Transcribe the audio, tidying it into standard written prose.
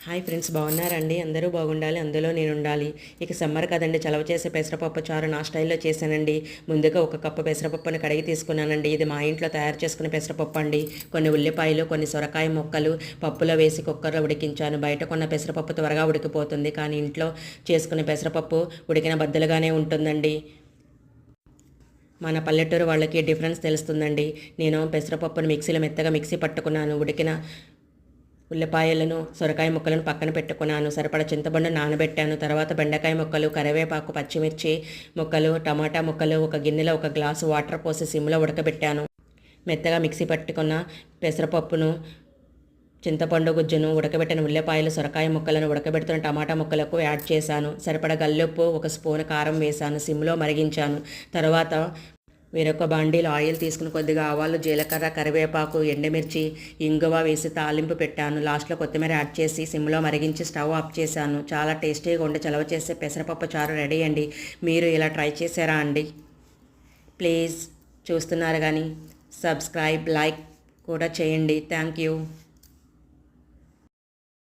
Hi friends, బాగున్నారండి? అందరూ బాగుండాలి, అందులో నేను ఉండాలి. ఇక సమ్మర్ కదండి, చలవ చేసే పెసరపప్పు చారు నా స్టైల్లో చేశానండి. ముందుగా ఒక కప్పు పెసరపప్పుని కడిగి తీసుకున్నానండి. ఇది మా ఇంట్లో తయారు చేసుకునే పెసరపప్పు అండి. కొన్ని ఉల్లిపాయలు, కొన్ని సొరకాయ ముక్కలు పప్పులో వేసి కుక్కర్లో ఉడికించాను. బయట కొన్న పెసరపప్పు త్వరగా ఉడికిపోతుంది, కానీ ఇంట్లో చేసుకునే పెసరపప్పు ఉడికిన బద్దలుగానే ఉంటుందండి. మన పల్లెటూరు వాళ్ళకి డిఫరెన్స్ తెలుస్తుందండి. నేను పెసరపప్పును మిక్సీలో మెత్తగా మిక్సీ పట్టుకున్నాను. ఉడికిన ఉల్లిపాయలను, సొరకాయ ముక్కలను పక్కన పెట్టుకున్నాను. సరిపడ చింతపండు నానబెట్టాను. తర్వాత బెండకాయ ముక్కలు, కరివేపాకు, పచ్చిమిర్చి ముక్కలు, టమాటా ముక్కలు ఒక గిన్నెలో ఒక గ్లాసు వాటర్ పోసి సిమ్లో ఉడకబెట్టాను. మెత్తగా మిక్సీ పట్టుకున్న పెసరపప్పును, చింతపండు గుజ్జును, ఉడకబెట్టిన ఉల్లిపాయలు, సొరకాయ ముక్కలను ఉడకబెడుతున్న టమాటా ముక్కలకు యాడ్ చేశాను. సరిపడ గల్లుప్పు, ఒక స్పూన్ కారం వేశాను. సిమ్లో మరిగించాను. తర్వాత వేరొక బాండీలో ఆయిల్ తీసుకుని కొద్దిగా ఆవాలు, జీలకర్ర, కరివేపాకు, ఎండుమిర్చి, ఇంగువ వేసి తాలింపు పెట్టాను. లాస్ట్లో కొత్తిమీర యాడ్ చేసి సిమ్లో మరిగించి స్టవ్ ఆఫ్ చేశాను. చాలా టేస్టీగా ఉండి చలవ చేసే పెసరపప్పు చారు రెడీ అండి. మీరు ఇలా ట్రై చేశారా అండి? ప్లీజ్ చూస్తున్నారు కానీ సబ్స్క్రైబ్, లైక్ కూడా చేయండి. Thank you.